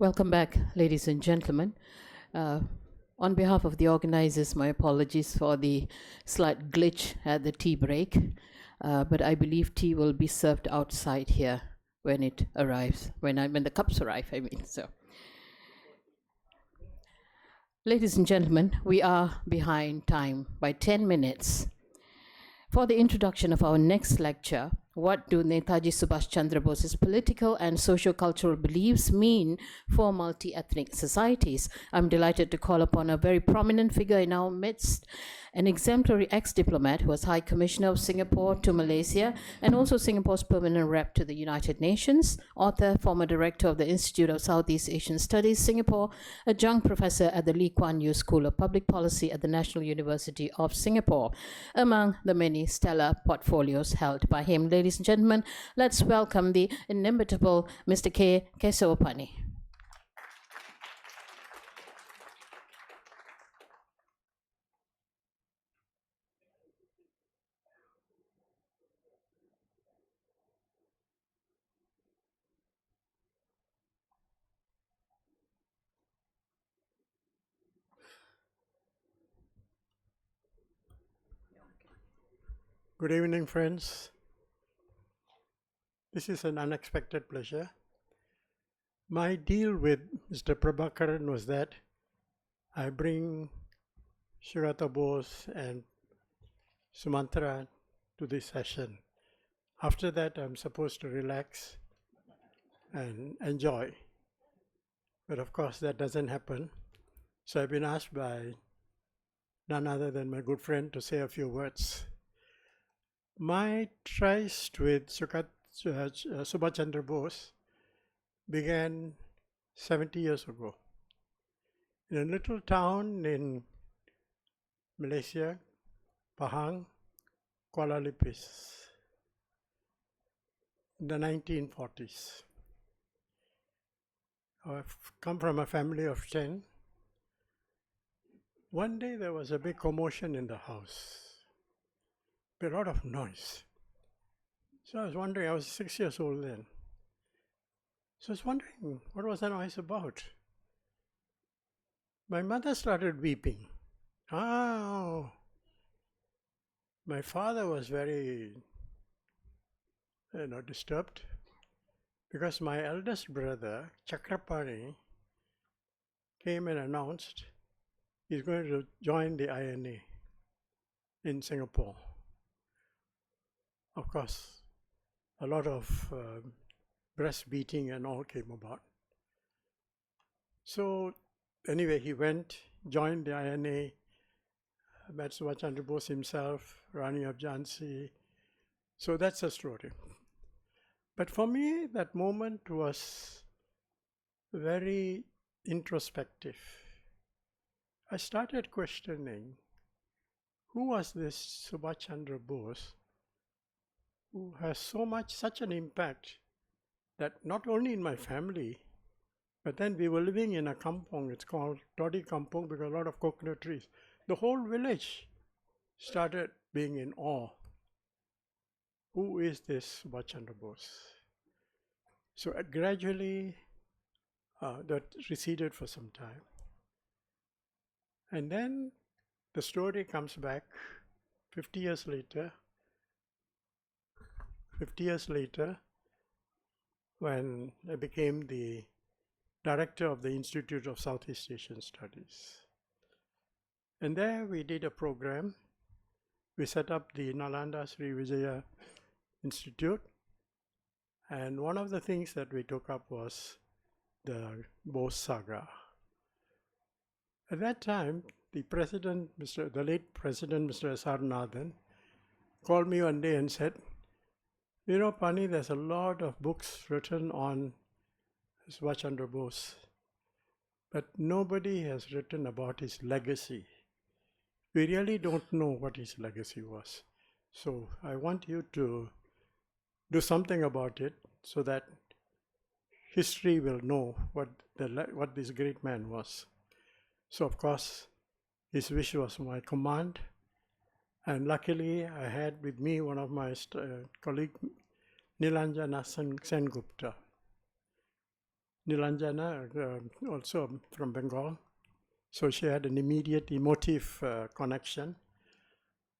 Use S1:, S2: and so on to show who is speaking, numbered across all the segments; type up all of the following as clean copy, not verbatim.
S1: Welcome back, ladies and gentlemen. On behalf of the organizers, my apologies for the slight glitch at the tea break, but I believe tea will be served outside here when it arrives, when the cups arrive, I mean. So, ladies and gentlemen, we are behind time by 10 minutes. For the introduction of our next lecture, what do Netaji Subhas Chandra Bose's political and socio-cultural beliefs mean for multi-ethnic societies? I'm delighted to call upon a very prominent figure in our midst, an exemplary ex-diplomat who was High Commissioner of Singapore to Malaysia and also Singapore's permanent rep to the United Nations, author, former director of the Institute of Southeast Asian Studies, Singapore, adjunct professor at the Lee Kuan Yew School of Public Policy at the National University of Singapore, among the many stellar portfolios held by him. Ladies and gentlemen, let's welcome the inimitable Mr. K. Kesavapani.
S2: Good evening, friends. This is an unexpected pleasure. My deal with Mr. Prabhakaran was that I bring Sugata Bose and Sumatra to this session. After that, I'm supposed to relax and enjoy. But of course, that doesn't happen. So I've been asked by none other than my good friend to say a few words. My tryst with Subhas Chandra Bose began 70 years ago in a little town in Malaysia, Pahang, Kuala Lumpur, in the 1940s. I've come from a family of 10. One day there was a big commotion in the house. A lot of noise. So I was wondering, I was 6 years old then. So I was wondering, what was the noise about? My mother started weeping. Oh, my father was very, disturbed because my eldest brother, Chakrapani, came and announced he's going to join the INA in Singapore. Of course, a lot of breast beating and all came about. So anyway, he went, joined the INA, met Subhas Chandra Bose himself, Rani of Jhansi. So that's the story. But for me, that moment was very introspective. I started questioning, who was this Subhas Chandra Bose who has such an impact that not only in my family, but then we were living in a kampong, it's called Toddy Kampong because a lot of coconut trees. The whole village started being in awe. Who is this Subhas Chandra Bose? So gradually that receded for some time. And then the story comes back 50 years later, when I became the director of the Institute of Southeast Asian Studies. And there we did a program. We set up the Nalanda Sri Vijaya Institute. And one of the things that we took up was the Bose saga. At that time, the late president, Mr. S.R. Nathan, called me one day and said, you know, Pani, there's a lot of books written on Subhas Chandra Bose, but nobody has written about his legacy. We really don't know what his legacy was. So I want you to do something about it so that history will know what this great man was. So of course, his wish was my command. And luckily, I had with me one of my colleagues, Nilanjana Sengupta. Nilanjana, also from Bengal. So she had an immediate emotive connection.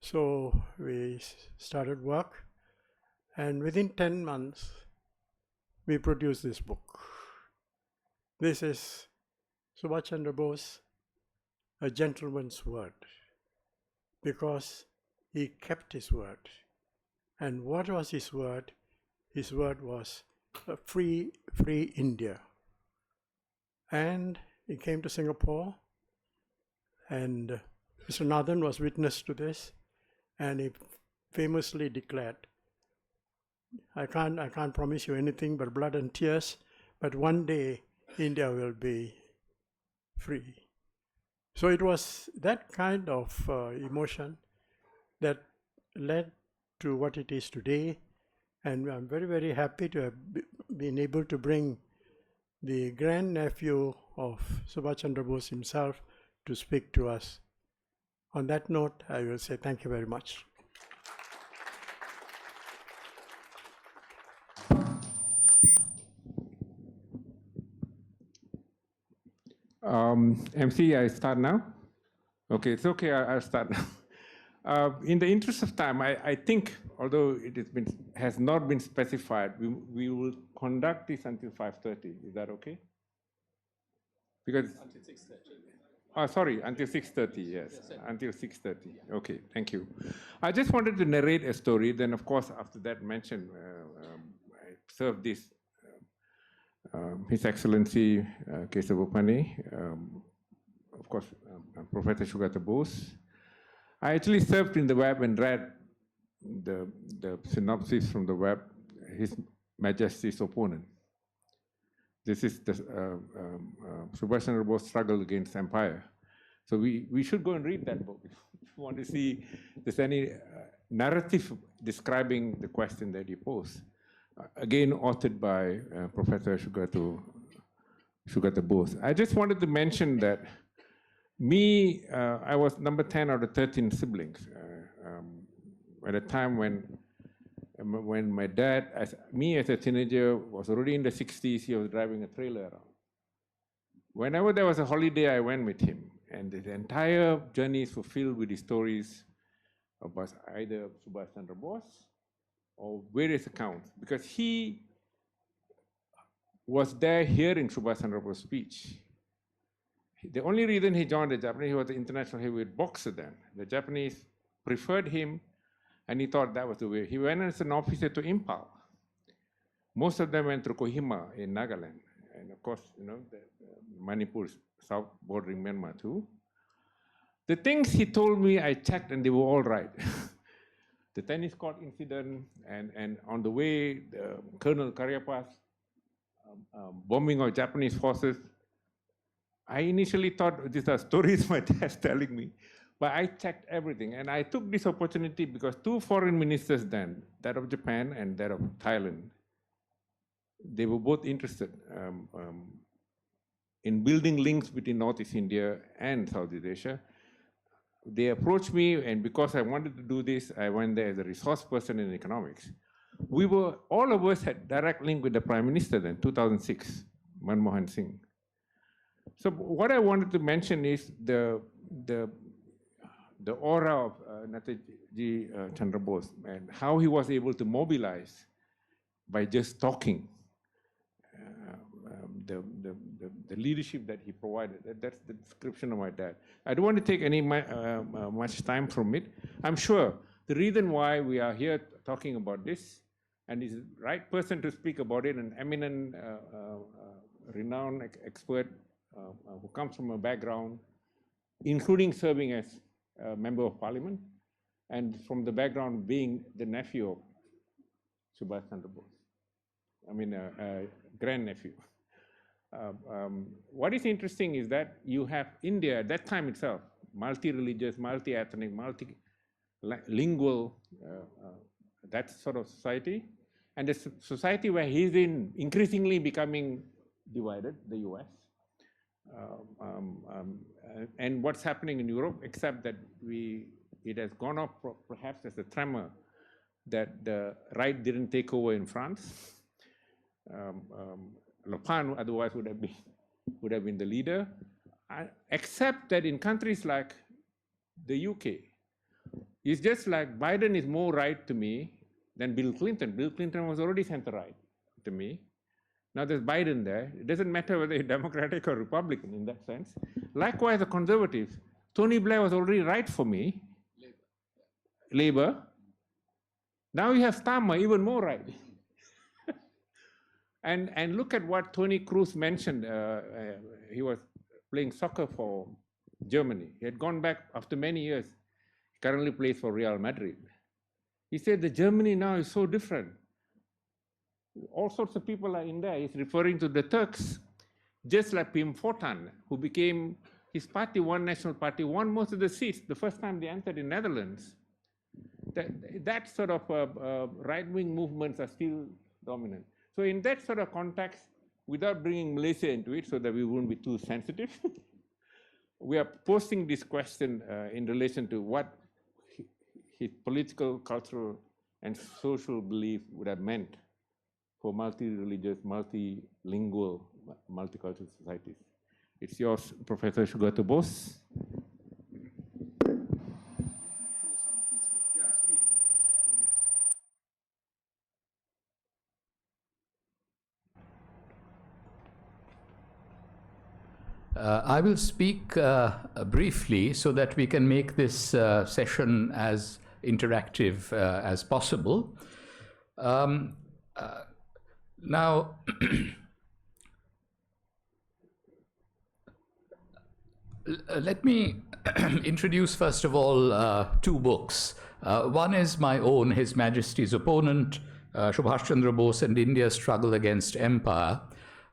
S2: So we started work, and within 10 months, we produced this book. This is Subhas Chandra Bose, A Gentleman's Word, because he kept his word. And what was his word? His word was a free India. And he came to Singapore, and Mr. Nathan was witness to this, and he famously declared, I can't promise you anything but blood and tears, but one day India will be free. So it was that kind of emotion that led to what it is today, and I'm very, very happy to have been able to bring the grandnephew of Subhas Chandra Bose himself to speak to us. On that note, I will say thank you very much.
S3: MC, I start now? Okay, it's okay, I'll start now. In the interest of time, I think, although has not been specified, we will conduct this until 5:30. Is that okay? Because until 6:30. Sorry, until 6:30. Yes, until 6:30. Okay, thank you. I just wanted to narrate a story. Then, of course, after that, mention I served this. His Excellency Kesavapani, of course, Professor Sugata Bose. I actually surfed in the web and read the synopsis from the web, His Majesty's Opponent. This is the Subhas Chandra Bose struggle against empire. So we should go and read that book if you want to see if there's any narrative describing the question that he posed. Again, authored by Professor Sugata Bose. I just wanted to mention that I was number 10 out of 13 siblings. At a time when my dad, as a teenager, was already in the 60s, he was driving a trailer around. Whenever there was a holiday, I went with him. And the entire journeys were filled with the stories about either Subhas Chandra Bose or various accounts, because he was there hearing Subhas Chandra Bose's speech. The only reason he joined the Japanese, he was an international heavyweight boxer then. The Japanese preferred him, and he thought that was the way. He went as an officer to Impal. Most of them went to Kohima in Nagaland. And of course, Manipur is south bordering Myanmar too. The things he told me, I checked and they were all right. The tennis court incident, and on the way, Colonel Karyapa's bombing of Japanese forces. I initially thought these are stories my dad's telling me, but I checked everything. And I took this opportunity because two foreign ministers then, that of Japan and that of Thailand, they were both interested in building links between Northeast India and Southeast Asia. They approached me, and because I wanted to do this, I went there as a resource person in economics. All of us had direct link with the Prime Minister then, 2006, Manmohan Singh. So what I wanted to mention is the aura of Netaji Chandra Bose and how he was able to mobilize by just talking. The leadership that he provided. That's the description of my dad. I don't want to take any much time from it. I'm sure the reason why we are here talking about this, and he's the right person to speak about it, an eminent, renowned expert who comes from a background, including serving as a member of parliament, and from the background being the nephew of Subhas Chandra Bose. I mean, grandnephew. What is interesting is that you have India at that time itself, multi-religious, multi-ethnic, multilingual, that sort of society, and the society where he's in increasingly becoming divided, the US. And what's happening in Europe, except that it has gone off perhaps as a tremor that the right didn't take over in France. Lopan otherwise would have been the leader. Except that in countries like the UK, it's just like Biden is more right to me than Bill Clinton. Bill Clinton was already center-right to me. Now there's Biden there. It doesn't matter whether he's Democratic or Republican in that sense. Likewise, the conservatives. Tony Blair was already right for me. Labor. Now you have Starmer, even more right. and look at what Tony Cruz mentioned. He was playing soccer for Germany. He had gone back after many years. He currently plays for Real Madrid. He said the Germany now is so different. All sorts of people are in there. He's referring to the Turks, just like Pim Fortuyn, who became, his party, One National Party, won most of the seats the first time they entered in Netherlands. That sort of right-wing movements are still dominant. So in that sort of context, without bringing Malaysia into it so that we won't be too sensitive, we are posing this question in relation to what his political, cultural, and social belief would have meant for multi-religious, multilingual, multicultural societies. It's yours, Professor Sugata Bose.
S4: I will speak briefly so that we can make this session as interactive as possible. Now, let me introduce, first of all, two books. One is my own, His Majesty's Opponent, Subhas Chandra Bose and India's Struggle Against Empire,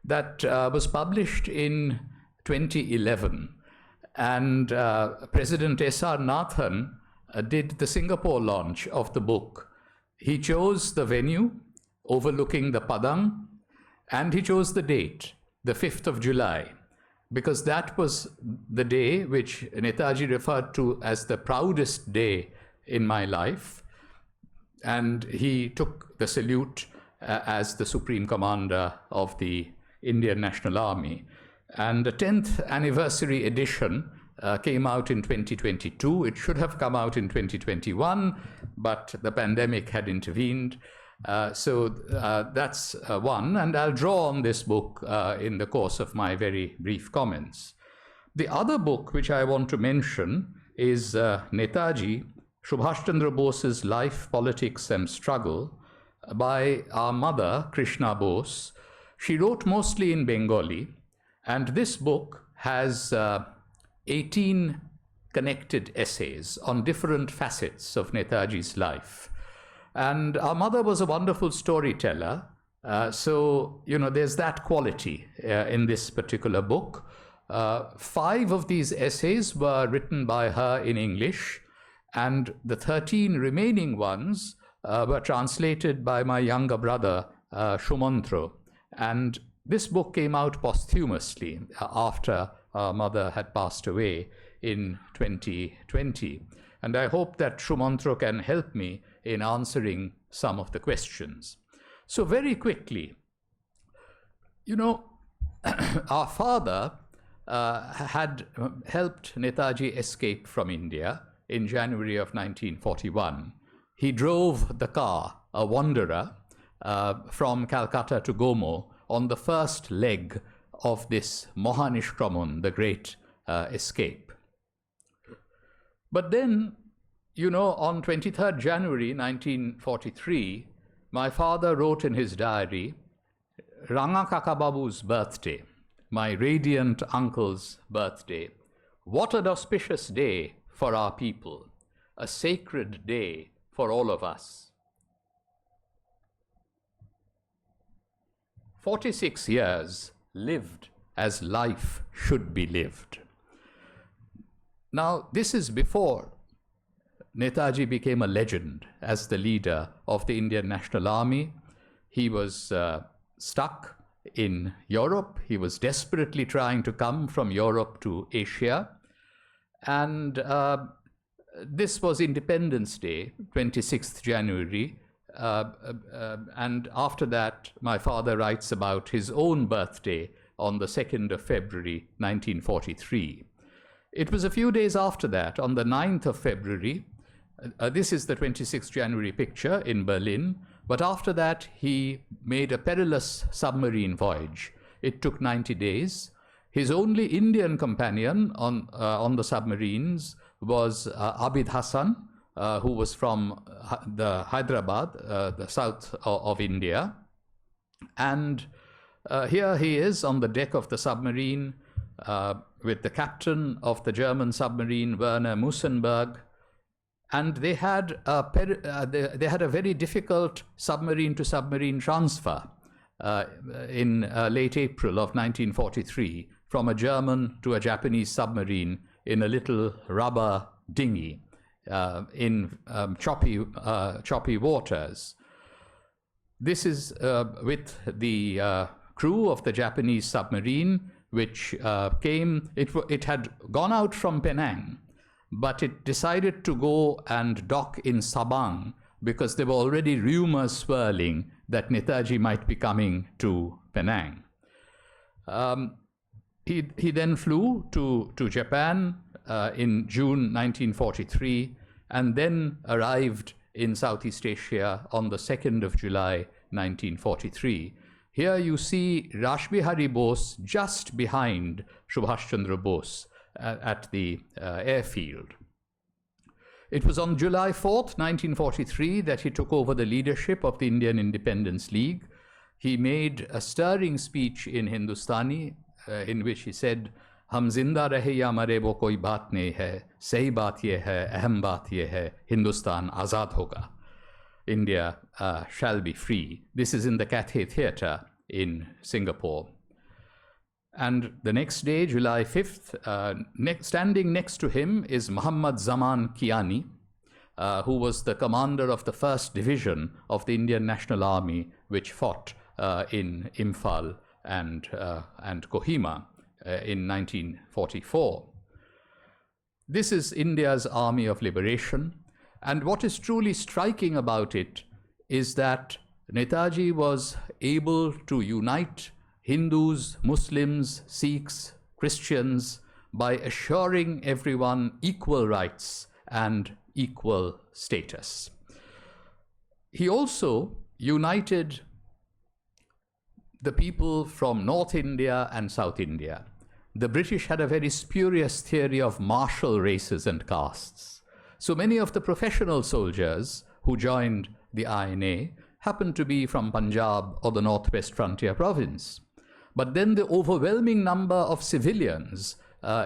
S4: that was published in 2011. And President S.R. Nathan did the Singapore launch of the book. He chose the venue overlooking the Padang, and he chose the date, the 5th of July, because that was the day which Netaji referred to as the proudest day in my life. And he took the salute as the Supreme Commander of the Indian National Army. And the 10th anniversary edition came out in 2022. It should have come out in 2021, but the pandemic had intervened. So that's one, and I'll draw on this book in the course of my very brief comments. The other book which I want to mention is Netaji, Subhas Chandra Bose's Life, Politics and Struggle, by our mother, Krishna Bose. She wrote mostly in Bengali, and this book has 18 connected essays on different facets of Netaji's life. And our mother was a wonderful storyteller, so, you know, there's that quality in this particular book. 5 of these essays were written by her in English, and the 13 remaining ones were translated by my younger brother, Shumantro. And this book came out posthumously after our mother had passed away in 2020. And I hope that Shumantro can help me in answering some of the questions. So very quickly, you know, our father had helped Netaji escape from India in January of 1941. He drove the car, a wanderer, from Calcutta to Gomo on the first leg of this Mohanishkraman, the great escape. But then, you know, on 23rd January 1943, my father wrote in his diary, Ranga Kakababu's birthday, my radiant uncle's birthday. What an auspicious day for our people, a sacred day for all of us. 46 years lived as life should be lived. Now, this is before Netaji became a legend as the leader of the Indian National Army. He was stuck in Europe. He was desperately trying to come from Europe to Asia. And this was Independence Day, 26th January And after that, my father writes about his own birthday on the 2nd of February, 1943. It was a few days after that, on the 9th of February, this is the 26th January picture in Berlin, but after that he made a perilous submarine voyage. It took 90 days. His only Indian companion on the submarines was Abid Hassan, who was from the Hyderabad, the south of India. And here he is on the deck of the submarine with the captain of the German submarine, Werner Musenberg. And they had a very difficult submarine-to-submarine transfer in late April of 1943 from a German to a Japanese submarine in a little rubber dinghy in choppy waters. This is with the crew of the Japanese submarine, which it had gone out from Penang, but it decided to go and dock in Sabang because there were already rumors swirling that Netaji might be coming to Penang. He then flew to Japan in June 1943 and then arrived in Southeast Asia on the 2nd of July 1943. Here you see Rashbihari Bose just behind Subhas Chandra Bose at the airfield. It was on July 4th, 1943 that he took over the leadership of the Indian Independence League. He made a stirring speech in Hindustani in which he said, "Hum zinda rahe ya mare wo koi baat nahi hai, sahi baat ye hai, aham baat ye hai, Hindustan azad hoga. India shall be free." This is in the Cathay Theatre in Singapore. And the next day, July 5th, standing next to him is Muhammad Zaman Kiani, who was the commander of the 1st Division of the Indian National Army, which fought in Imphal and Kohima in 1944. This is India's Army of Liberation. And what is truly striking about it is that Netaji was able to unite Hindus, Muslims, Sikhs, Christians by assuring everyone equal rights and equal status. He also united the people from North India and South India. The British had a very spurious theory of martial races and castes. So many of the professional soldiers who joined the INA happened to be from Punjab or the Northwest Frontier Province. But then the overwhelming number of civilians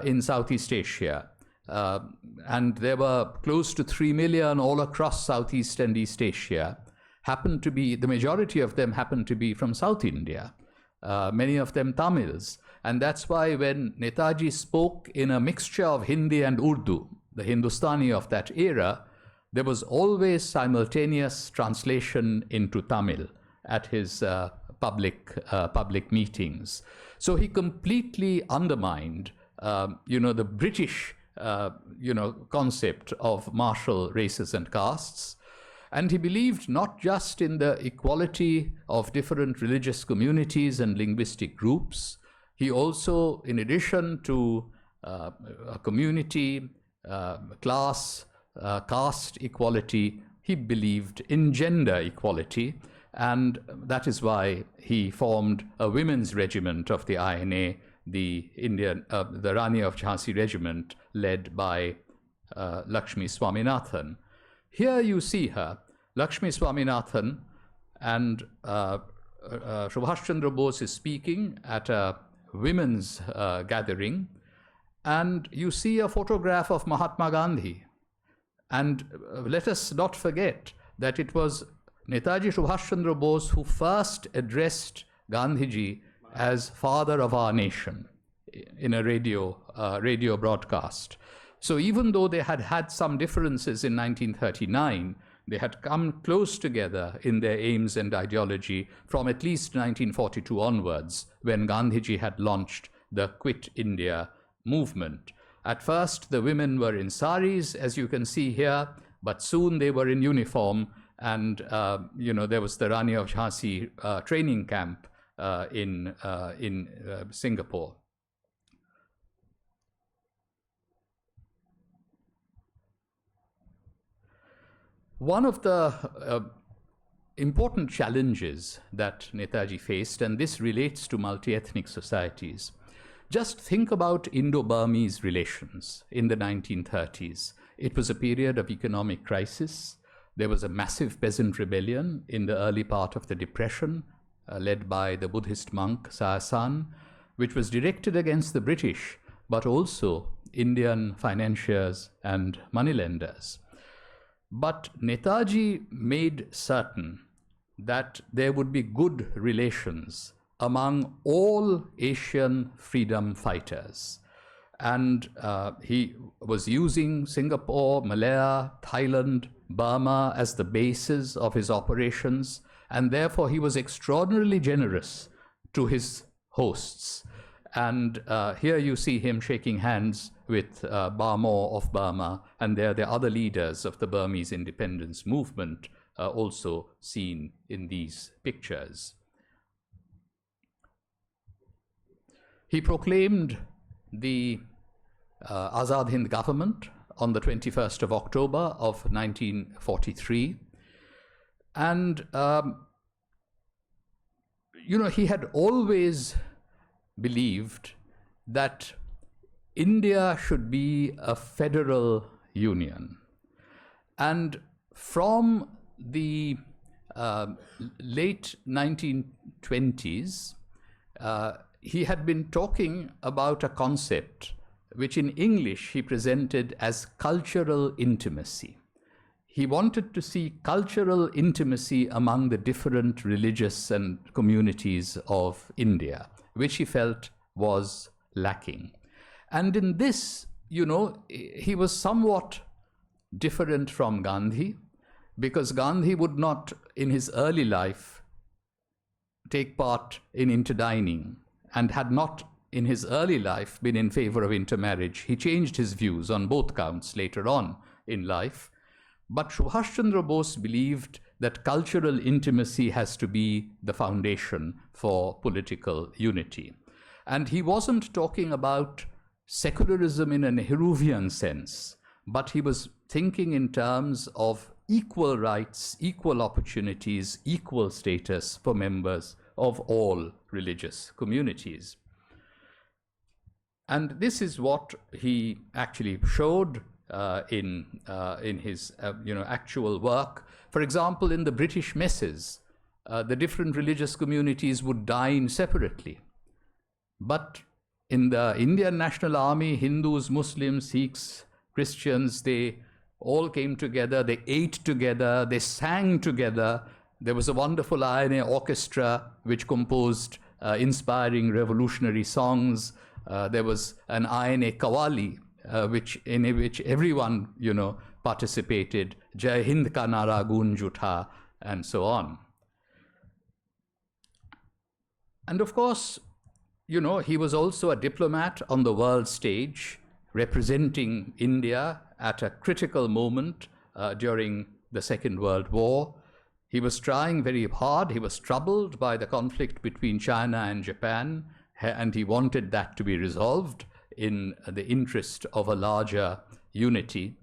S4: in Southeast Asia, and there were close to 3 million all across Southeast and East Asia, happened to be, the majority of them happened to be from South India, many of them Tamils. And that's why when Netaji spoke in a mixture of Hindi and Urdu, the Hindustani of that era, there was always simultaneous translation into Tamil at his public meetings. So he completely undermined, the British, concept of martial races and castes. And he believed not just in the equality of different religious communities and linguistic groups. He also, in addition to a community, class, caste equality, he believed in gender equality. And that is why he formed a women's regiment of the INA, the Rani of Jhansi regiment, led by Lakshmi Swaminathan. Here you see her, Lakshmi Swaminathan, and Subhas Chandra Bose is speaking at a women's gathering, and you see a photograph of Mahatma Gandhi. And let us not forget that it was Netaji Subhas Chandra Bose who first addressed Gandhiji as father of our nation in a radio broadcast. So even though they had had some differences in 1939, they had come close together in their aims and ideology from at least 1942 onwards, when Gandhiji had launched the Quit India movement. At first, the women were in saris, as you can see here, but soon they were in uniform, And, there was the Rani of Jhansi training camp in Singapore. One of the important challenges that Netaji faced, and this relates to multi-ethnic societies, just think about Indo-Burmese relations in the 1930s. It was a period of economic crisis. There was a massive peasant rebellion in the early part of the Depression, led by the Buddhist monk Sayasan, which was directed against the British, but also Indian financiers and moneylenders. But Netaji made certain that there would be good relations among all Asian freedom fighters. And he was using Singapore, Malaya, Thailand, Burma as the basis of his operations, and therefore he was extraordinarily generous to his hosts. And here you see him shaking hands with Bamor of Burma, and there the other leaders of the Burmese independence movement also seen in these pictures. He proclaimed the Azad Hind government on the 21st of October of 1943. And, he had always believed that India should be a federal union. And from the late 1920s, he had been talking about a concept which in English he presented as cultural intimacy. He wanted to see cultural intimacy among the different religious and communities of India, which he felt was lacking. And in this, he was somewhat different from Gandhi, because Gandhi would not, in his early life, take part in interdining, and had not, in his early life, been in favor of intermarriage. He changed his views on both counts later on in life. But Subhas Chandra Bose believed that cultural intimacy has to be the foundation for political unity. And he wasn't talking about secularism in a Nehruvian sense, but he was thinking in terms of equal rights, equal opportunities, equal status for members of all religious communities. And this is what he actually showed in his actual work. For example, in the British messes, the different religious communities would dine separately. But in the Indian National Army, Hindus, Muslims, Sikhs, Christians, they all came together, they ate together, they sang together. There was a wonderful INA orchestra which composed inspiring revolutionary songs. There was an INA Qawwali, in which everyone, participated. Jai Hind ka nara gunj utha, and so on. And of course, he was also a diplomat on the world stage, representing India at a critical moment during the Second World War. He was trying very hard. He was troubled by the conflict between China and Japan, and he wanted that to be resolved in the interest of a larger unity.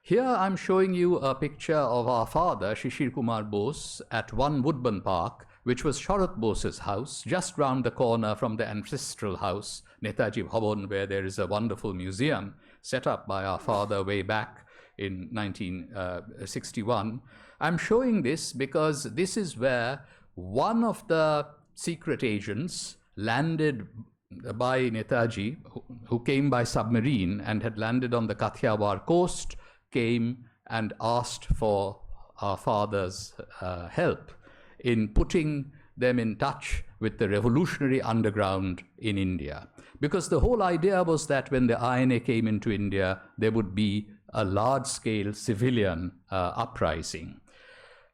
S4: Here I'm showing you a picture of our father, Shishir Kumar Bose, at One Woodburn Park, which was Sharat Bose's house, just round the corner from the ancestral house, Netaji Bhavan, where there is a wonderful museum set up by our father way back in 1961. I'm showing this because this is where one of the secret agents landed by Netaji, who came by submarine and had landed on the Kathiawar coast, came and asked for our father's help in putting them in touch with the revolutionary underground in India. Because the whole idea was that when the INA came into India, there would be a large-scale civilian uprising.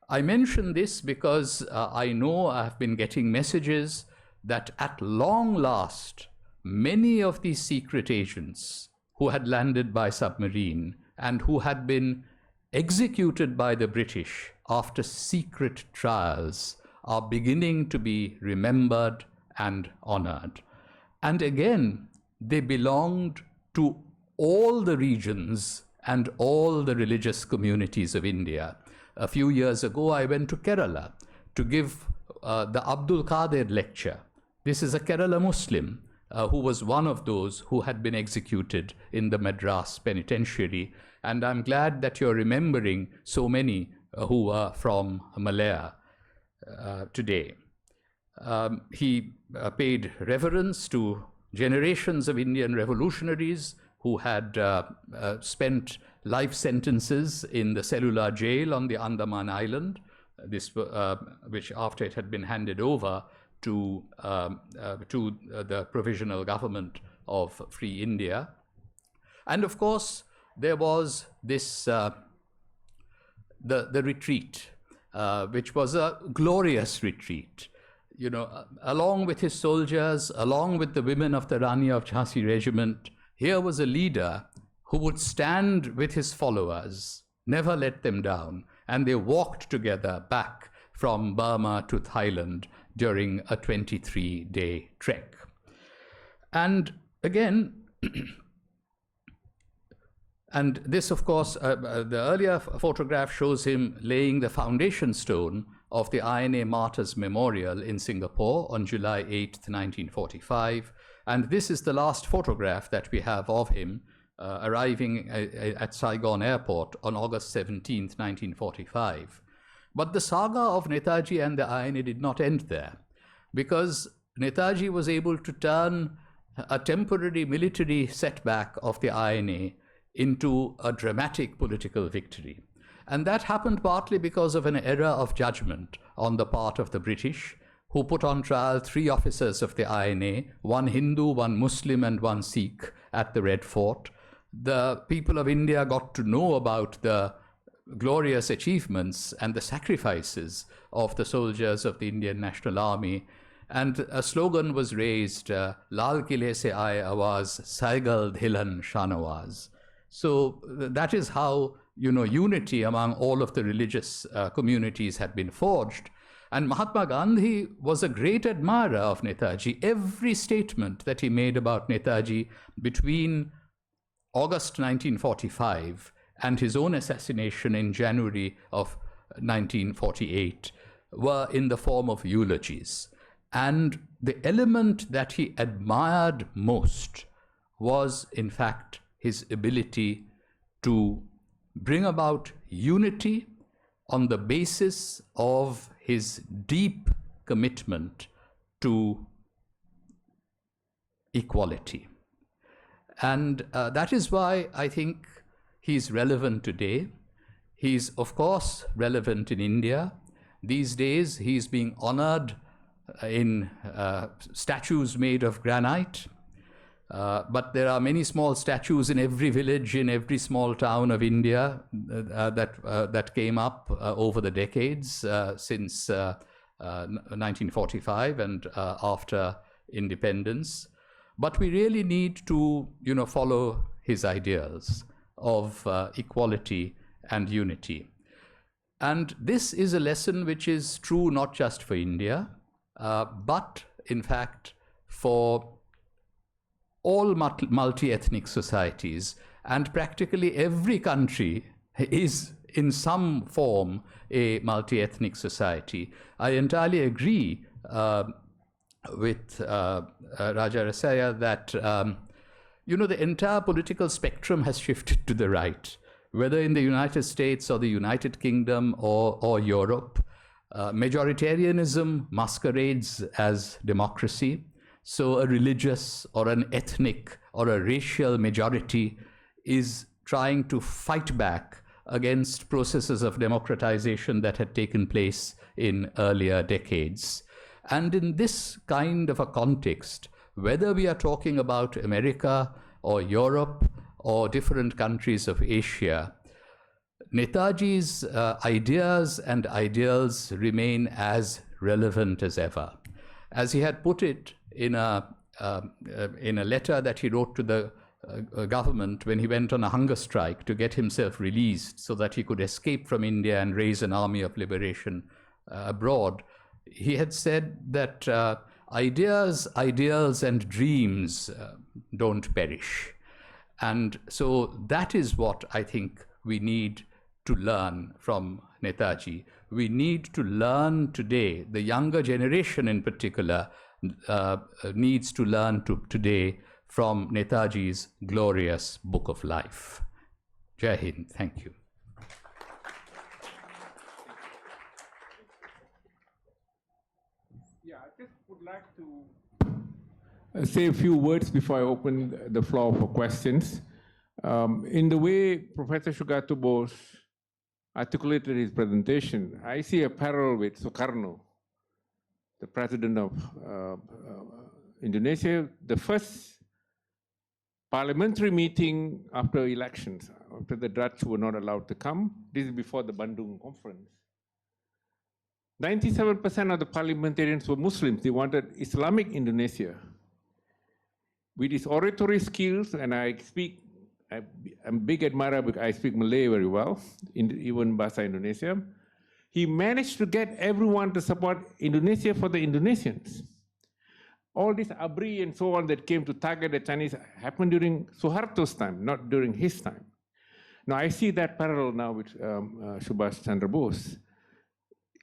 S4: I mention this because I know I've been getting messages that at long last, many of these secret agents who had landed by submarine and who had been executed by the British after secret trials, are beginning to be remembered and honored. And again, they belonged to all the regions and all the religious communities of India. A few years ago, I went to Kerala to give the Abdul Qadir lecture. This is a Kerala Muslim who was one of those who had been executed in the Madras penitentiary. And I'm glad that you're remembering so many who were from Malaya today. He paid reverence to generations of Indian revolutionaries who had spent life sentences in the cellular jail on the Andaman Island, which after it had been handed over to the provisional government of Free India. And of course, there was this, the retreat, which was a glorious retreat. You know, along with his soldiers, along with the women of the Rani of Jhansi regiment, here was a leader who would stand with his followers, never let them down, and they walked together back from Burma to Thailand during a 23-day trek. And again, and this, of course, the earlier photograph shows him laying the foundation stone of the INA Martyrs Memorial in Singapore on July 8th, 1945. And this is the last photograph that we have of him arriving at Saigon Airport on August 17th, 1945. But the saga of Netaji and the INA did not end there, because Netaji was able to turn a temporary military setback of the INA into a dramatic political victory. And that happened partly because of an error of judgment on the part of the British, who put on trial 3 officers of the INA, 1 Hindu, 1 Muslim, and 1 Sikh at the Red Fort. The people of India got to know about the glorious achievements and the sacrifices of the soldiers of the Indian National Army. And a slogan was raised, Lal Kile se aaye awaz, Saigal Dhilan Shanawaz. So that is how, you know, unity among all of the religious communities had been forged. And Mahatma Gandhi was a great admirer of Netaji. Every statement that he made about Netaji between August 1945 and his own assassination in January of 1948 were in the form of eulogies. And the element that he admired most was, in fact, his ability to bring about unity on the basis of his deep commitment to equality. And that is why I think he's relevant today. He's, of course, relevant in India. These days, he's being honored in statues made of granite. But there are many small statues in every village, in every small town of India that came up over the decades since 1945 and after independence. But we really need to, you know, follow his ideals of equality and unity. And this is a lesson which is true not just for India, but in fact for all multi-ethnic societies, and practically every country is in some form a multi-ethnic society. I entirely agree with Raja Rasaya that you know, the entire political spectrum has shifted to the right, whether in the United States or the United Kingdom or Europe. Majoritarianism masquerades as democracy. So a religious or an ethnic or a racial majority is trying to fight back against processes of democratization that had taken place in earlier decades. And in this kind of a context, whether we are talking about America or Europe or different countries of Asia, Netaji's ideas and ideals remain as relevant as ever. As he had put it in a letter that he wrote to the government when he went on a hunger strike to get himself released so that he could escape from India and raise an army of liberation abroad. He had said that ideas, ideals, and dreams don't perish. And so that is what I think we need to learn from Netaji. We need to learn today, the younger generation in particular, needs to learn today from Netaji's glorious book of life. Jai Hind, thank you.
S3: Yeah, I just would like to say a few words before I open the floor for questions. In the way Professor Sugata Bose articulated his presentation, I see a parallel with Sukarno, the president of Indonesia, the first parliamentary meeting after elections, after the Dutch were not allowed to come. This is before the Bandung conference. 97% of the parliamentarians were Muslims. They wanted Islamic Indonesia. With his oratory skills, and I'm a big admirer because I speak Malay very well, even Bahasa Indonesia. He managed to get everyone to support Indonesia for the Indonesians. All this ABRI and so on that came to target the Chinese happened during Suharto's time, not during his time. Now I see that parallel now with Subhas Chandra Bose.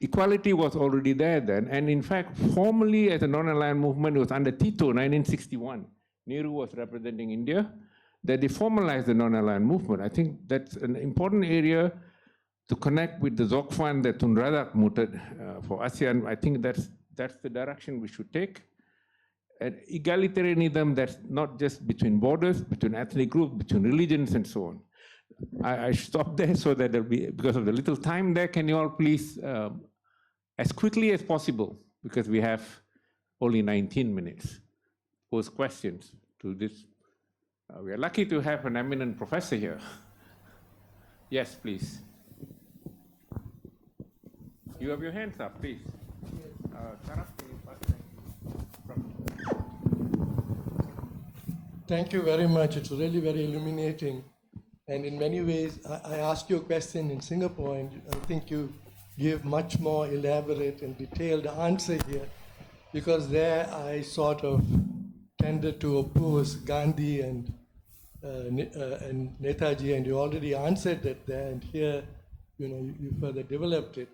S3: Equality was already there then, and in fact, formally as a non-aligned movement, it was under Tito, 1961. Nehru was representing India, that they formalized the non-aligned movement. I think that's an important area to connect with the Zokfan that Tun Razak mooted for ASEAN. I think that's the direction we should take. And egalitarianism that's not just between borders, between ethnic groups, between religions, and so on. I stop there so that there'll be, because of the little time there, can you all please, as quickly as possible, because we have only 19 minutes, pose questions to this. We are lucky to have an eminent professor here. Yes, please. You have your hands up, please. Sarah, can you pass that?
S5: Thank you very much. It's really very illuminating. And in many ways, I asked you a question in Singapore, and I think you gave much more elaborate and detailed answer here, because there I sort of tended to oppose Gandhi and Netaji, and you already answered that there, and here, you further developed it.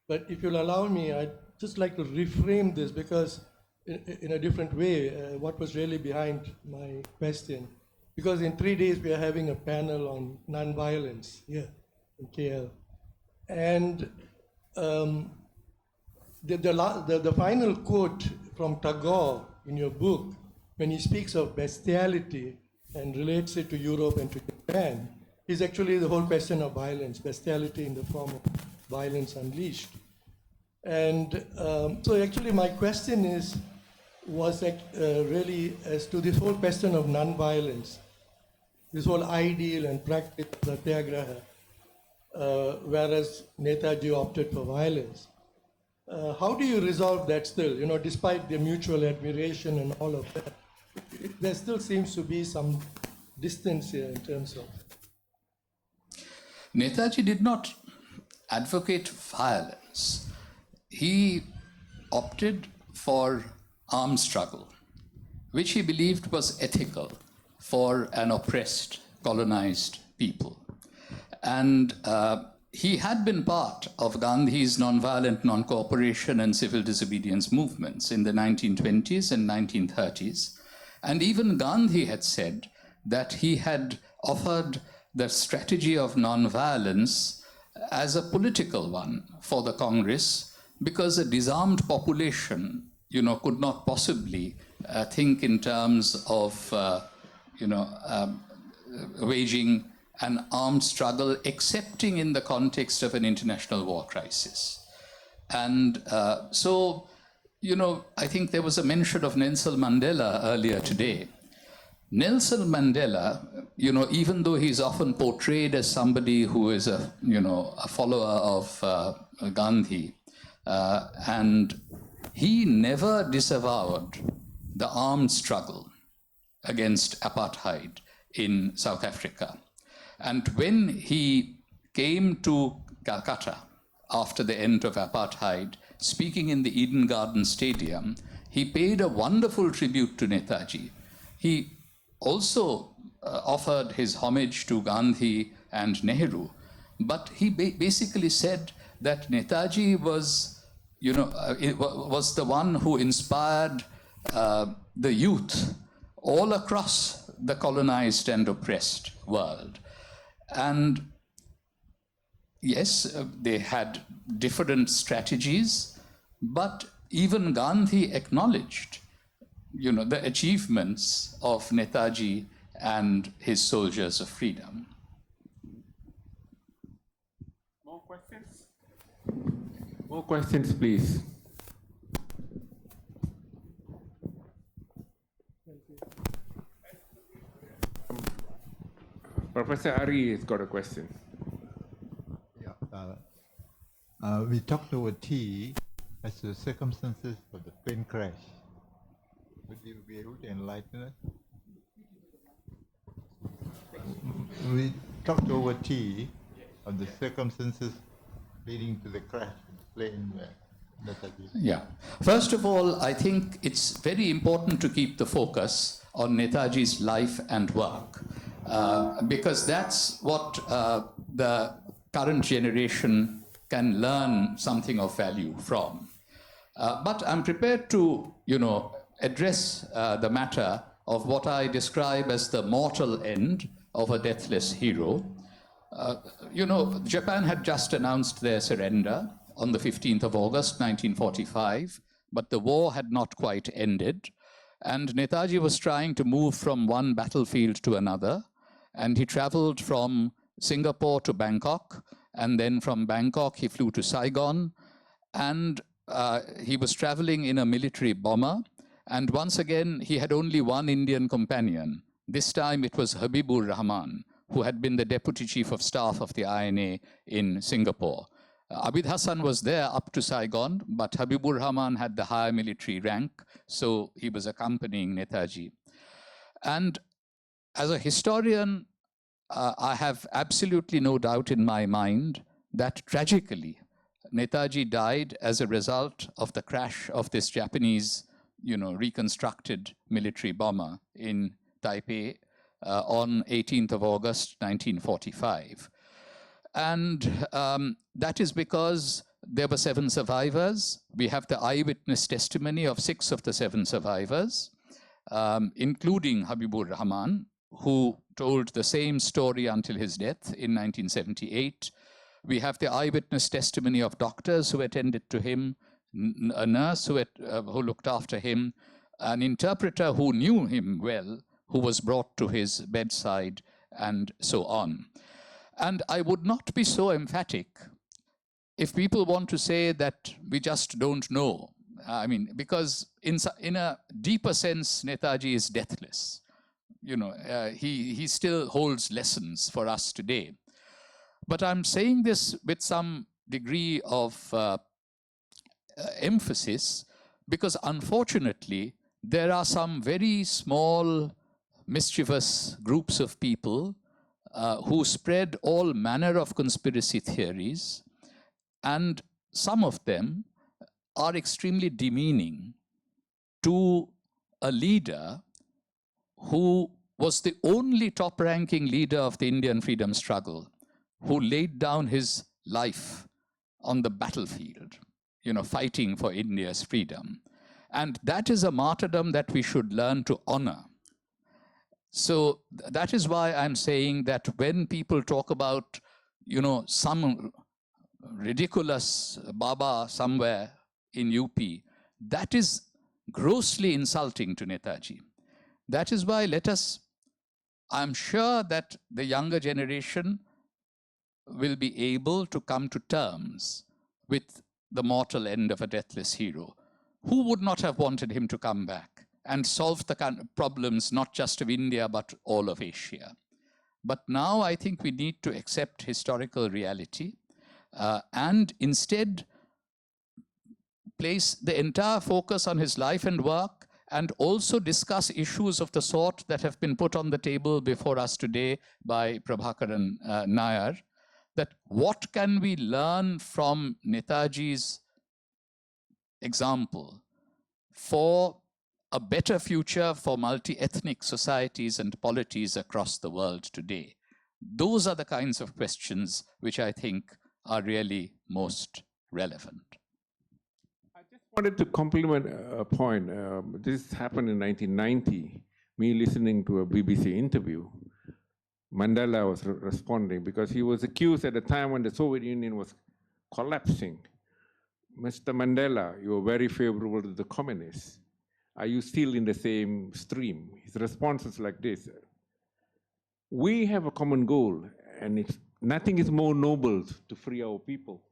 S5: But if you'll allow me, I'd just like to reframe this, because in a different way, what was really behind my question. Because in 3 days, we are having a panel on nonviolence here in KL. And the final quote from Tagore in your book, when he speaks of bestiality and relates it to Europe and to Japan, is actually the whole question of violence, bestiality in the form of violence unleashed. And so actually my question was really as to this whole question of nonviolence, this whole ideal and practice satyagraha, whereas Netaji opted for violence. How do you resolve that still? Despite the mutual admiration and all of that, there still seems to be some distance here in terms of...
S4: Netaji did not advocate violence. He opted for armed struggle, which he believed was ethical for an oppressed, colonized people. And he had been part of Gandhi's nonviolent non-cooperation and civil disobedience movements in the 1920s and 1930s. And even Gandhi had said that he had offered the strategy of nonviolence as a political one for the Congress, because a disarmed population could not possibly think in terms of, waging an armed struggle, excepting in the context of an international war crisis. And so, I think there was a mention of Nelson Mandela earlier today. Nelson Mandela, even though he's often portrayed as somebody who is a follower of Gandhi, and he never disavowed the armed struggle against apartheid. in South Africa. And when he came to Calcutta after the end of apartheid, speaking in the Eden Garden Stadium, he paid a wonderful tribute to Netaji. He also offered his homage to Gandhi and Nehru, but he basically said that Netaji was, was the one who inspired the youth all across the colonized and oppressed world. And yes, they had different strategies, but even Gandhi acknowledged, the achievements of Netaji and his soldiers of freedom.
S3: More questions? More questions, please. Professor Ari has got a question.
S6: Yeah, we talked over tea as to the circumstances of the plane crash. Would you be able to enlighten us? We talked over tea of the circumstances leading to the crash of the plane.
S4: Yeah. First of all, I think it's very important to keep the focus on Netaji's life and work, because that's what the current generation can learn something of value from. But I'm prepared to, address the matter of what I describe as the mortal end of a deathless hero. Japan had just announced their surrender on the 15th of August, 1945, but the war had not quite ended. And Netaji was trying to move from one battlefield to another. And he traveled from Singapore to Bangkok. And then from Bangkok, he flew to Saigon. And he was traveling in a military bomber. And once again, he had only one Indian companion. This time it was Habibur Rahman, who had been the Deputy Chief of Staff of the INA in Singapore. Abid Hassan was there up to Saigon, but Habibur Rahman had the higher military rank, so he was accompanying Netaji. And as a historian, I have absolutely no doubt in my mind that tragically, Netaji died as a result of the crash of this Japanese, reconstructed military bomber in Taipei on 18th of August, 1945. And that is because there were 7 survivors. We have the eyewitness testimony of 6 of the 7 survivors, including Habibur Rahman, who told the same story until his death in 1978. We have the eyewitness testimony of doctors who attended to him, a nurse who looked after him, an interpreter who knew him well, who was brought to his bedside, and so on. And I would not be so emphatic if people want to say that we just don't know. I mean, because in a deeper sense, Netaji is deathless. He still holds lessons for us today. But I'm saying this with some degree of emphasis, because unfortunately, there are some very small, mischievous groups of people who spread all manner of conspiracy theories, and some of them are extremely demeaning to a leader who was the only top-ranking leader of the Indian freedom struggle, who laid down his life on the battlefield, fighting for India's freedom. And that is a martyrdom that we should learn to honor. So that is why I'm saying that when people talk about, some ridiculous Baba somewhere in UP, that is grossly insulting to Netaji. That is why I'm sure that the younger generation will be able to come to terms with the mortal end of a deathless hero. Who would not have wanted him to come back and solve the kind of problems, not just of India, but all of Asia? But now I think we need to accept historical reality and instead place the entire focus on his life and work and also discuss issues of the sort that have been put on the table before us today by Prabhakaran Nair, that what can we learn from Netaji's example for a better future for multi-ethnic societies and polities across the world today? Those are the kinds of questions which I think are really most relevant.
S3: I just wanted to compliment a point. This happened in 1990, me listening to a BBC interview. Mandela was responding because he was accused at the time when the Soviet Union was collapsing. Mr. Mandela, you were very favorable to the communists. Are you still in the same stream? His response is like this: we have a common goal, and nothing is more noble to free our people.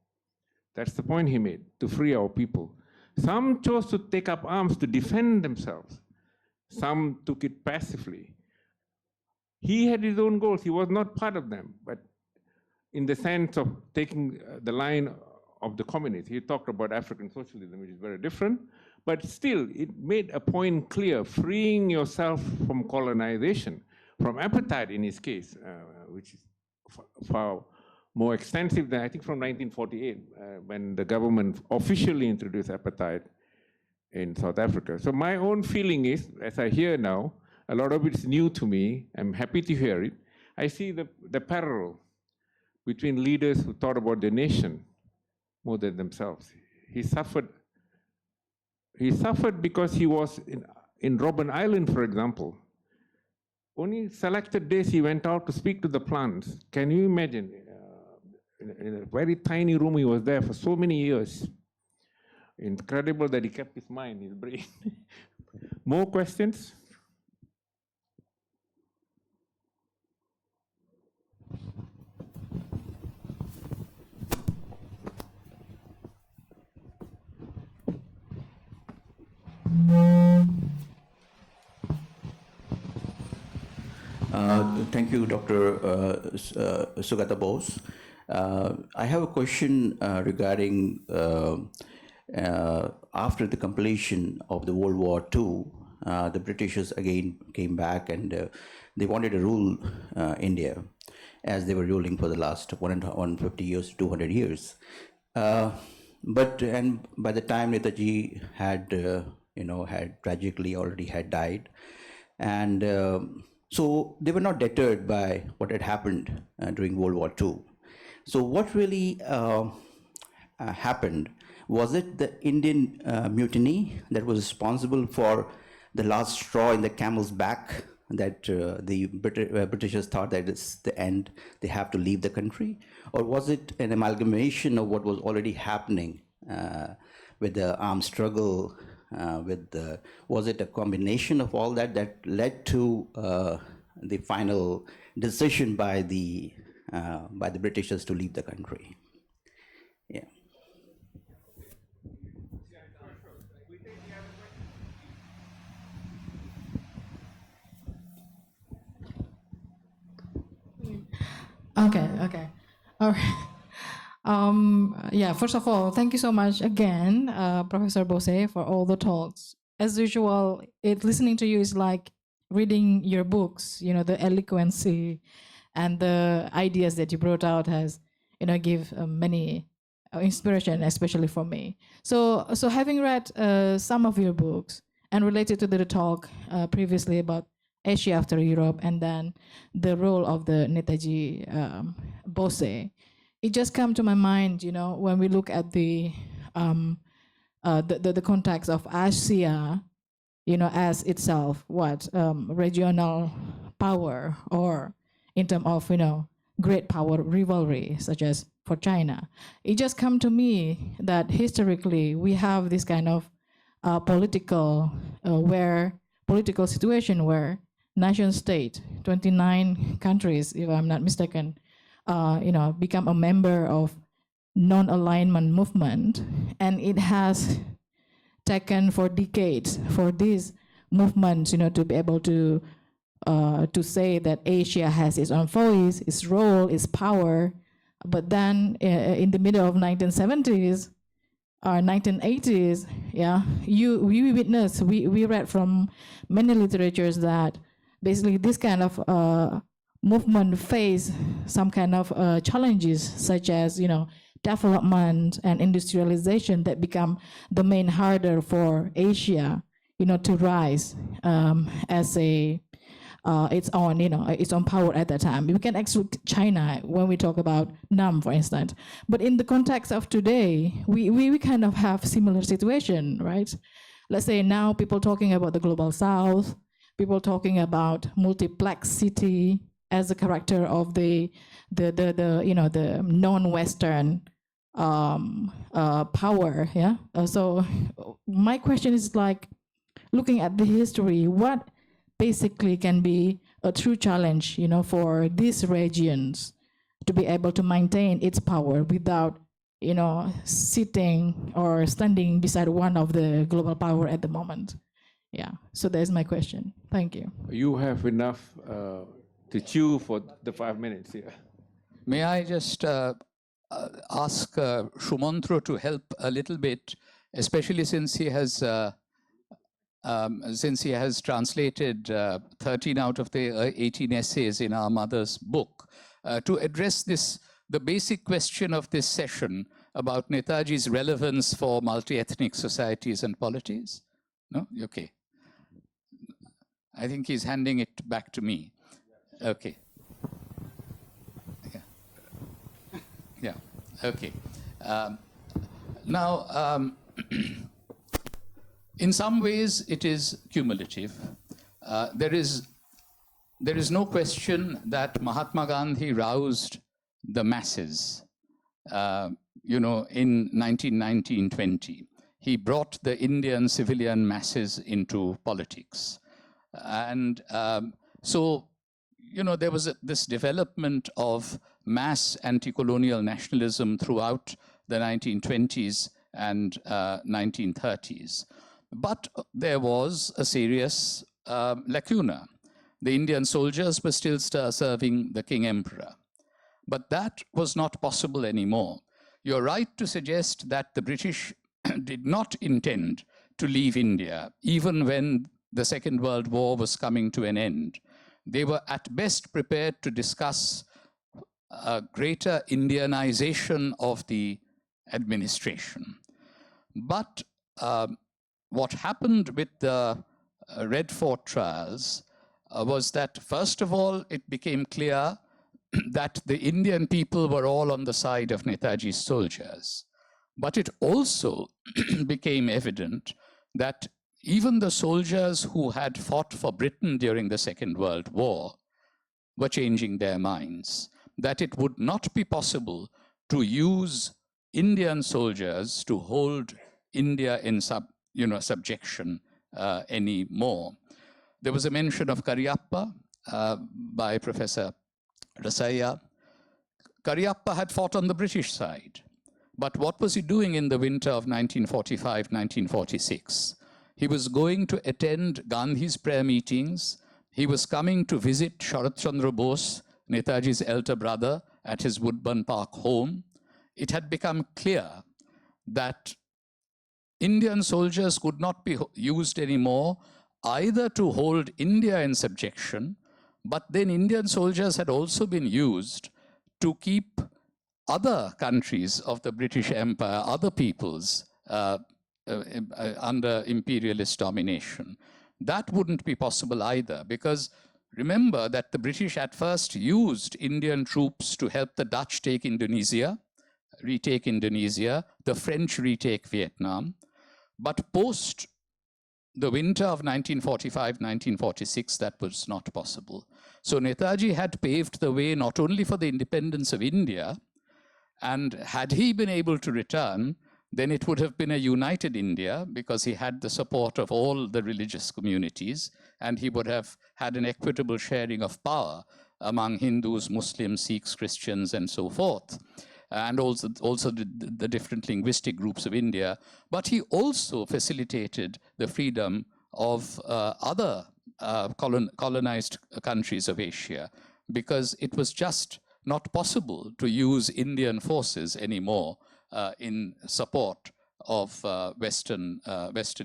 S3: That's the point he made, to free our people. Some chose to take up arms to defend themselves. Some took it passively. He had his own goals. He was not part of them, but in the sense of taking the line of the communists, he talked about African socialism, which is very different, but still it made a point clear: freeing yourself from colonization, from apartheid in his case, which is far more extensive than, I think, from 1948, when the government officially introduced apartheid in South Africa. So my own feeling is, as I hear now, a lot of it's new to me. I'm happy to hear it. I see the parallel between leaders who thought about the nation more than themselves. He suffered because he was in Robben Island, for example. Only selected days he went out to speak to the plants. Can you imagine? In a very tiny room, he was there for so many years. Incredible that he kept his mind, his brain. More questions?
S7: Thank you, Dr. Sugata Bose. I have a question regarding after the completion of the World War II, the Britishers again came back and they wanted to rule India as they were ruling for the last 150 years, 200 years. But by the time Netaji had, had tragically already had died, and so they were not deterred by what had happened during World War II. So what really happened? Was it the Indian mutiny that was responsible for the last straw in the camel's back, that the Britishers thought that it's the end, they have to leave the country? Or was it an amalgamation of what was already happening with the armed struggle, was it a combination of all that that led to the final decision by the Britishers to leave the country? Yeah.
S8: Okay. All right. Yeah, first of all, thank you so much again, Professor Bose, for all the talks. As usual, listening to you is like reading your books, the eloquency and the ideas that you brought out has, give many inspiration, especially for me. So having read some of your books and related to the talk previously about Asia after Europe, and then the role of the Netaji Bose, it just come to my mind, when we look at the context of Asia, as itself, regional power, or in terms of, great power rivalry, such as for China. It just come to me that historically we have this kind of political situation where nation state, 29 countries, if I'm not mistaken, become a member of non-alignment movement, and it has taken for decades for these movements, to be able to say that Asia has its own voice, its role, its power. But then in the middle of 1970s, 1980s, yeah, we witnessed, we read from many literatures that basically this kind of movement face some kind of challenges, such as, you know, development and industrialization that become the main harder for Asia, you know, to rise as a its own, you know, its own power at that time. We can exclude China when we talk about NAM, for instance. But in the context of today, we kind of have similar situation, right? Let's say now people talking about the global South, people talking about multiplex city as a character of the you know, the non-Western power, yeah. So my question is like, looking at the history, what basically can be a true challenge, you know, for these regions to be able to maintain its power without, you know, sitting or standing beside one of the global power at the moment. Yeah, so there's my question. Thank you.
S3: You have enough to chew for the 5 minutes here.
S4: May I just ask Shumantro to help a little bit, especially since he has translated 13 out of the 18 essays in our mother's book, to address the basic question of this session about Netaji's relevance for multi-ethnic societies and polities? No? Okay. I think he's handing it back to me. Okay. Yeah. Yeah. Okay. Now, in some ways, it is cumulative. There is no question that Mahatma Gandhi roused the masses, you know, in 1919-20. He brought the Indian civilian masses into politics. And so, you know, there was this development of mass anti-colonial nationalism throughout the 1920s and 1930s. But there was a serious lacuna. The Indian soldiers were still serving the King Emperor. But that was not possible anymore. You're right to suggest that the British did not intend to leave India, even when the Second World War was coming to an end. They were at best prepared to discuss a greater Indianization of the administration. But what happened with the Red Fort trials was that, first of all, it became clear that the Indian people were all on the side of Netaji's soldiers. But it also became evident that even the soldiers who had fought for Britain during the Second World War were changing their minds, that it would not be possible to use Indian soldiers to hold India in subjection anymore. There was a mention of Cariappa by Professor Rasaya. Cariappa had fought on the British side. But what was he doing in the winter of 1945-1946? He was going to attend Gandhi's prayer meetings. He was coming to visit Sharat Chandra Bose, Netaji's elder brother, at his Woodburn Park home. It had become clear that Indian soldiers could not be used anymore either to hold India in subjection, but then Indian soldiers had also been used to keep other countries of the British Empire, other peoples, under imperialist domination. That wouldn't be possible either, because remember that the British at first used Indian troops to help the Dutch take Indonesia, retake Indonesia, the French retake Vietnam. But post the winter of 1945-1946, that was not possible. So Netaji had paved the way not only for the independence of India, and had he been able to return, then it would have been a united India, because he had the support of all the religious communities, and he would have had an equitable sharing of power among Hindus, Muslims, Sikhs, Christians, and so forth, and also the different linguistic groups of India. But he also facilitated the freedom of other colonized countries of Asia, because it was just not possible to use Indian forces anymore in support Western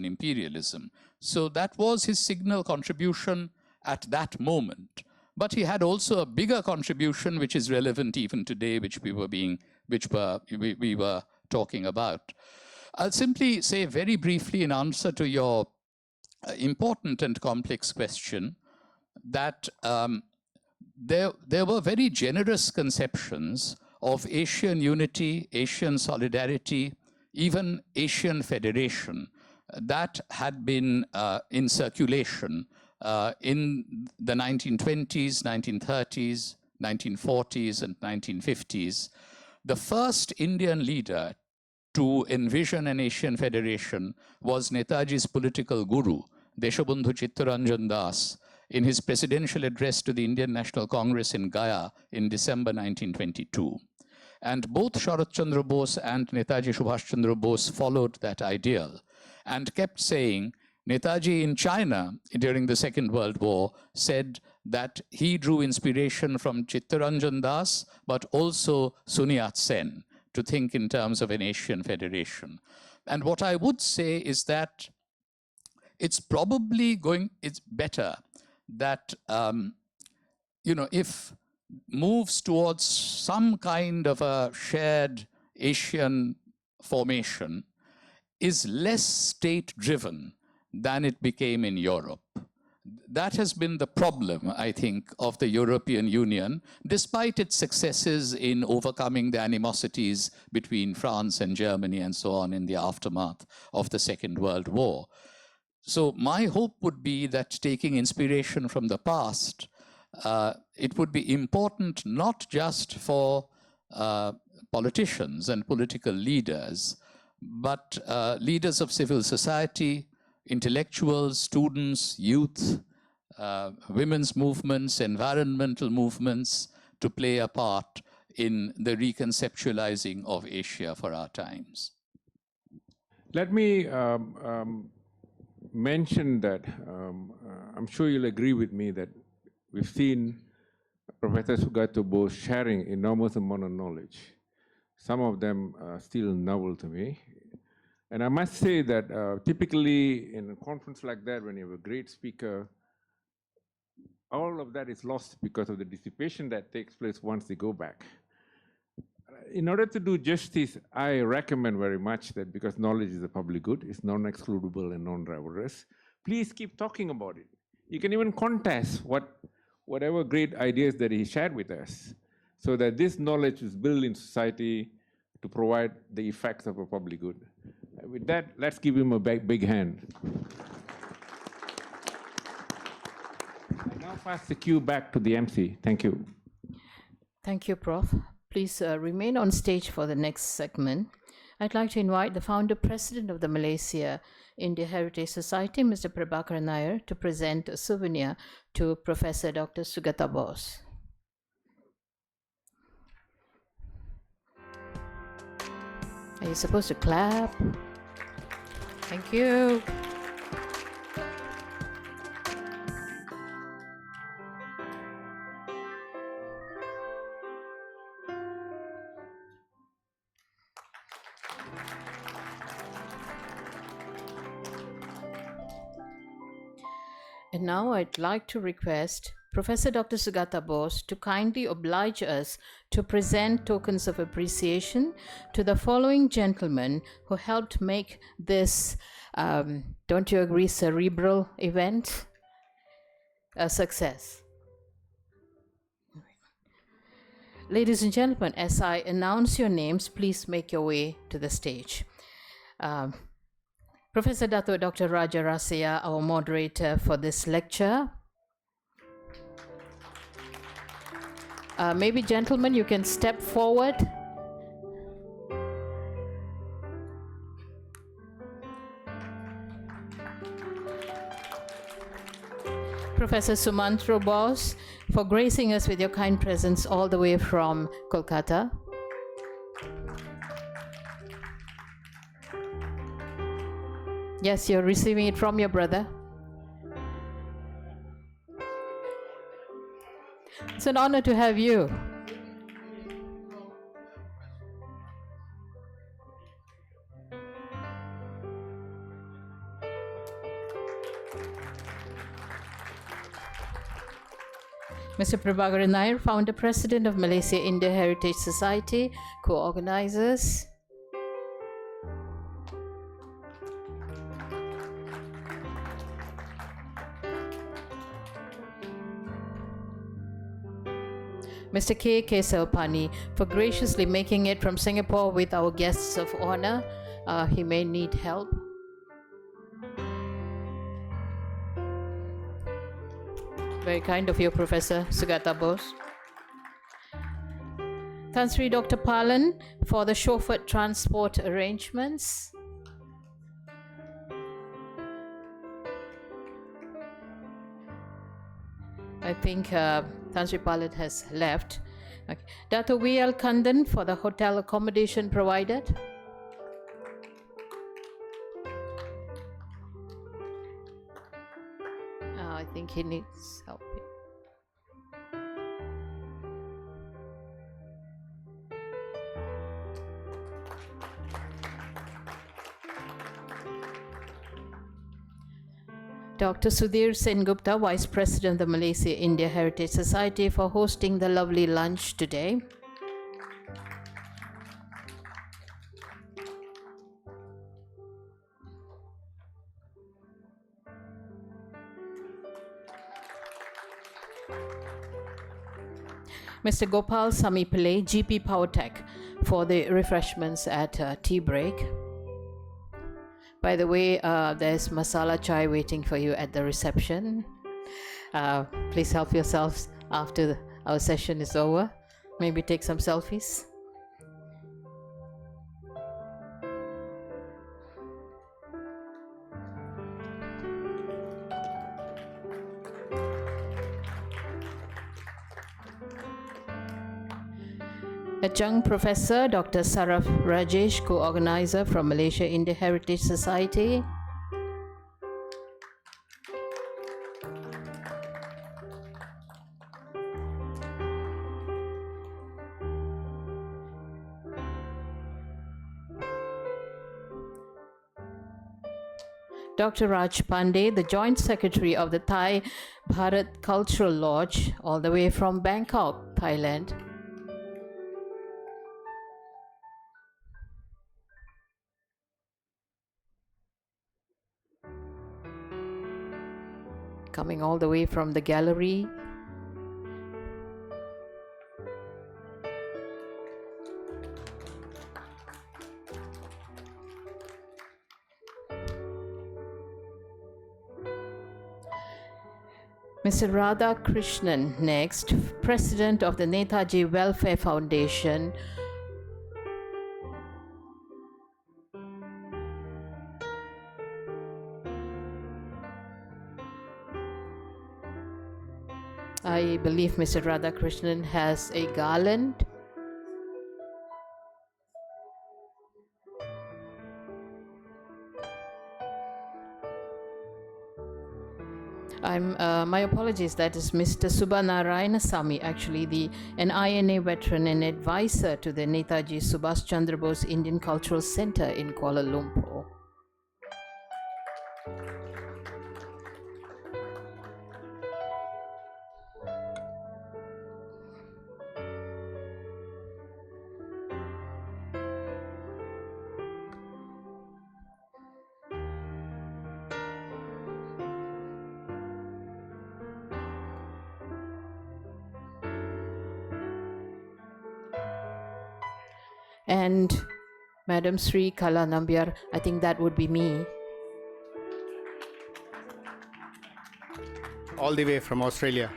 S4: imperialism. So that was his signal contribution at that moment. But he had also a bigger contribution, which is relevant even today, which we were talking about. I'll simply say very briefly in answer to your important and complex question that there were very generous conceptions of Asian unity, Asian solidarity, even Asian federation that had been in circulation in the 1920s, 1930s, 1940s, and 1950s. The first Indian leader to envision an Asian federation was Netaji's political guru, Deshabandhu Chittaranjan Das, in his presidential address to the Indian National Congress in Gaya in December 1922. And both Sharat Chandra Bose and Netaji Subhas Chandra Bose followed that ideal and kept saying, Netaji in China during the Second World War said that he drew inspiration from Chittaranjan Das, but also Sun Yat-sen, to think in terms of an Asian federation. And what I would say is that it's better that, if moves towards some kind of a shared Asian formation is less state-driven than it became in Europe. That has been the problem, I think, of the European Union, despite its successes in overcoming the animosities between France and Germany and so on in the aftermath of the Second World War. So my hope would be that, taking inspiration from the past, it would be important not just for politicians and political leaders, but leaders of civil society, intellectuals, students, youth, women's movements, environmental movements, to play a part in the reconceptualizing of Asia for our times.
S3: Let me mention that I'm sure you'll agree with me that we've seen Professor Sugata Bose sharing enormous amount of knowledge. Some of them are still novel to me. And I must say that typically in a conference like that, when you have a great speaker, all of that is lost because of the dissipation that takes place once they go back. In order to do justice, I recommend very much that, because knowledge is a public good, it's non-excludable and non-rivalrous, please keep talking about it. You can even contest whatever great ideas that he shared with us, so that this knowledge is built in society to provide the effects of a public good. With that, let's give him a big hand. I now pass the cue back to the MC. Thank you.
S1: Thank you, Prof. Please remain on stage for the next segment. I'd like to invite the founder president of the Malaysia India Heritage Society, Mr. Prabhakar Nair, to present a souvenir to Professor Dr. Sugata Bose. Are you supposed to clap? Thank you. And now I'd like to request Professor Dr. Sugata Bose to kindly oblige us to present tokens of appreciation to the following gentlemen who helped make this, don't you agree, cerebral event a success. Ladies and gentlemen, as I announce your names, please make your way to the stage. Professor Dr. Raja Rasia, our moderator for this lecture. Maybe, gentlemen, you can step forward. Professor Sumantro Bose, for gracing us with your kind presence all the way from Kolkata. Yes, you're receiving it from your brother. It's an honor to have you. Mr. Prabhakaran Nair, founder president of Malaysia India Heritage Society, co-organizers. Mr. K. Kesavapani, for graciously making it from Singapore with our guests of honor. He may need help. Very kind of you, Professor Sugata Bose. Tan Sri Dr. Palan for the chauffeured transport arrangements. I think Tan Sri Palan has left. Okay. Dato V.L. Kandan for the hotel accommodation provided. I think he needs help. Dr. Sudhir Sengupta, Vice President of the Malaysia India Heritage Society, for hosting the lovely lunch today. Mr. Gopal Samipillai, GP Powertech, for the refreshments at tea break. By the way, there's masala chai waiting for you at the reception. Please help yourselves after our session is over. Maybe take some selfies. Adjunct Professor Dr. Saraf Rajesh, co-organizer from Malaysia India Heritage Society. Dr. Raj Pandey, the Joint Secretary of the Thai Bharat Cultural Lodge, all the way from Bangkok, Thailand. Coming all the way from the gallery. Mr. Radha Krishnan next, President of the Netaji Welfare Foundation. I believe Mr. Radhakrishnan has a garland. My apologies, that is Mr. Subbanarayanasamy, actually an INA veteran and advisor to the Netaji Subhas Chandra Bose Indian Cultural Center in Kuala Lumpur. And Madam Sri Kala Nambiar, I think that would be me.
S9: All the way from Australia.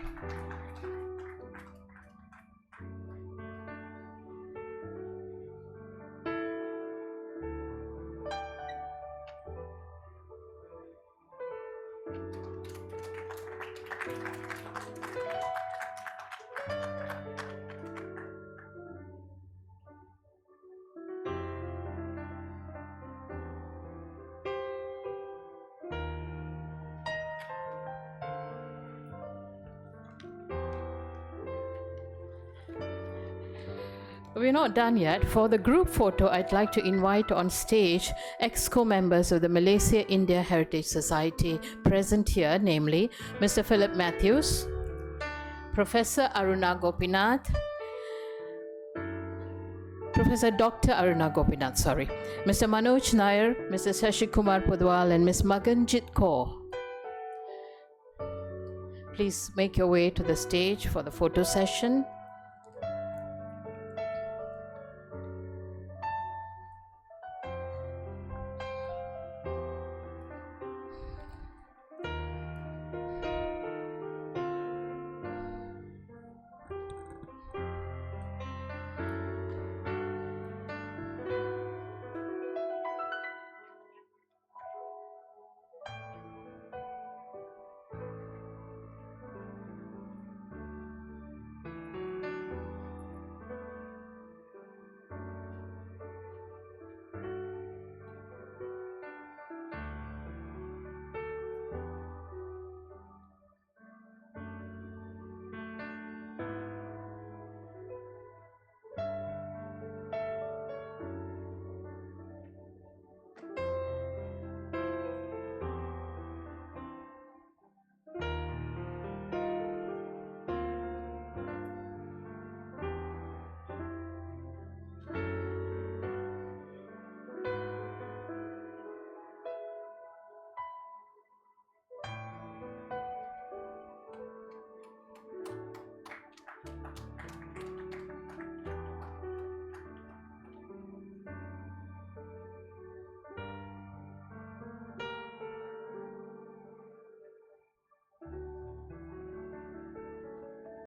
S1: We're not done yet. For the group photo, I'd like to invite on stage EXCO members of the Malaysia India Heritage Society present here, namely Mr. Philip Matthews, Professor Aruna Gopinath, Professor Dr. Aruna Gopinath, sorry, Mr. Manoj Nair, Mr. Shashi Kumar Pudwal, and Ms. Maganjit Kaur. Please make your way to the stage for the photo session.